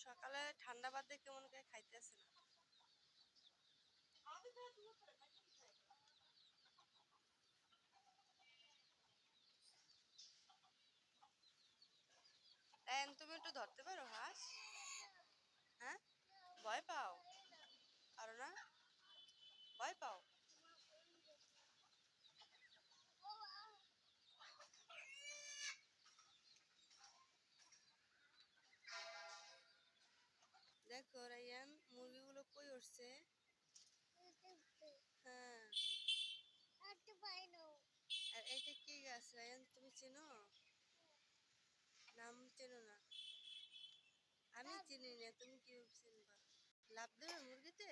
সকালে ঠান্ডা বাদ দিয়ে কেমন করে খাইতেছে না। তুমি একটু ধরতে পারো হাঁস? হ্যাঁ, ভয় পাও? পারো না? ভয় পাও? দেখো রায়ান, মুরগিগুলো কই উঠছে। হ্যাঁ, আর এটা কি গাছ রায়ান, তুমি চেনো? নাম চেনো না? আমি চিনি না, তুমি কি চিনবা? লাভ দেবে মুরগিতে?